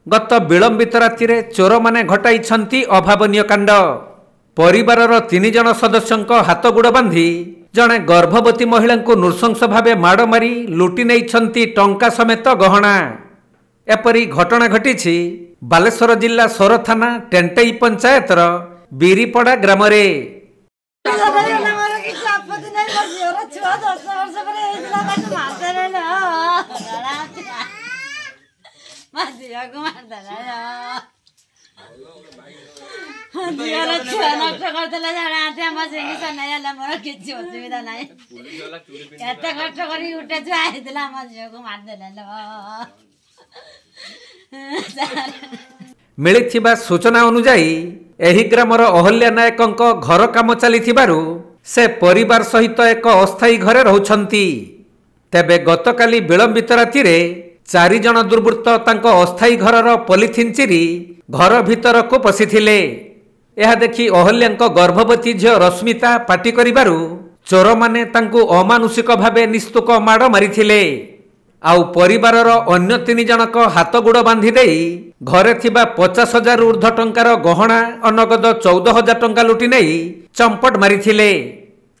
गत विलंबित राति चोर माने घटाई अभावनीय कांड। परिवारर 3 जन सदस्यों हाथ गुड़ बांधि जड़े गर्भवती महिला को नृशंस भाव माड़ मारी लुटि नहीं टंका समेत गहना। एपरी घटना घटी बालेश्वर जिला सोर थाना टेंटई पंचायतर बीरीपड़ा ग्राम रे। मिलिथिबा सूचना अनुसार एही ग्रामर अहल्या नायकों घर काम चलिथिबारु से परिवार सहित एक अस्थायी घरे रहउछंती। तेबे गतकाली विलंबित राति 4 जन दुर्वृत्त तांको अस्थायी घरर पॉलिथिन चिरी घर भीतर को पशिथिले। यह देखि अहल्याଙ୍କ गर्भवती झियो रश्मिता पाटी करिबारु चोर माने तांको अमानुषिक भावे निस्तुक माड़ मारिथिले। आउ परिवारर अन्य 3 जनक हाथ गुड़ बांधि देई घरे थिबा 50,000 ऊर्ध्व टंकार गहना अनगद 14,000 टंका लुटि नहीं चंपट मारिथिले।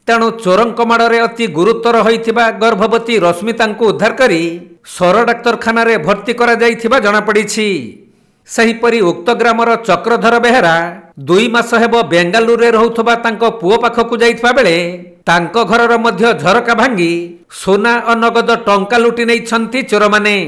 तेणु चोरंक माड़े अति गुरुतर होइथिबा गर्भवती रश्मिता उद्धार करी सोर डाक्तरखाना रे भर्ती करा जाइथिबा जणा पड़िछि। सेहिपरि उक्त ग्रामर चक्रधर बेहेरा 2 मास हेबो बेंगालुरु रे रहुथबा तांको पुओ पाखकु जाइथबा बेले तांको घरर मध्य झरका भांगी सोना अनगद टंका लुटि नहीं छंती चोर माने।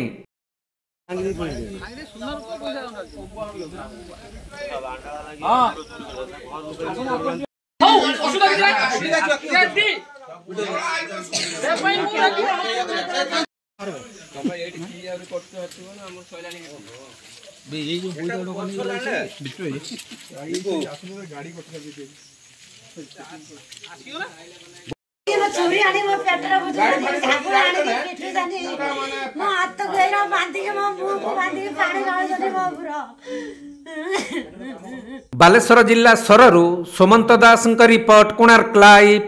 चोरी आनी मो पेटर बुझा ठाकुर आनी पिठू जानी मो हाथ गैरा बांधी के मो मुंह को बांधी के पानी गाळ जने मो पुरो। बालेश्वर जिला सोररू सुमंत दास रिपोर्ट कोणार्क लाइव।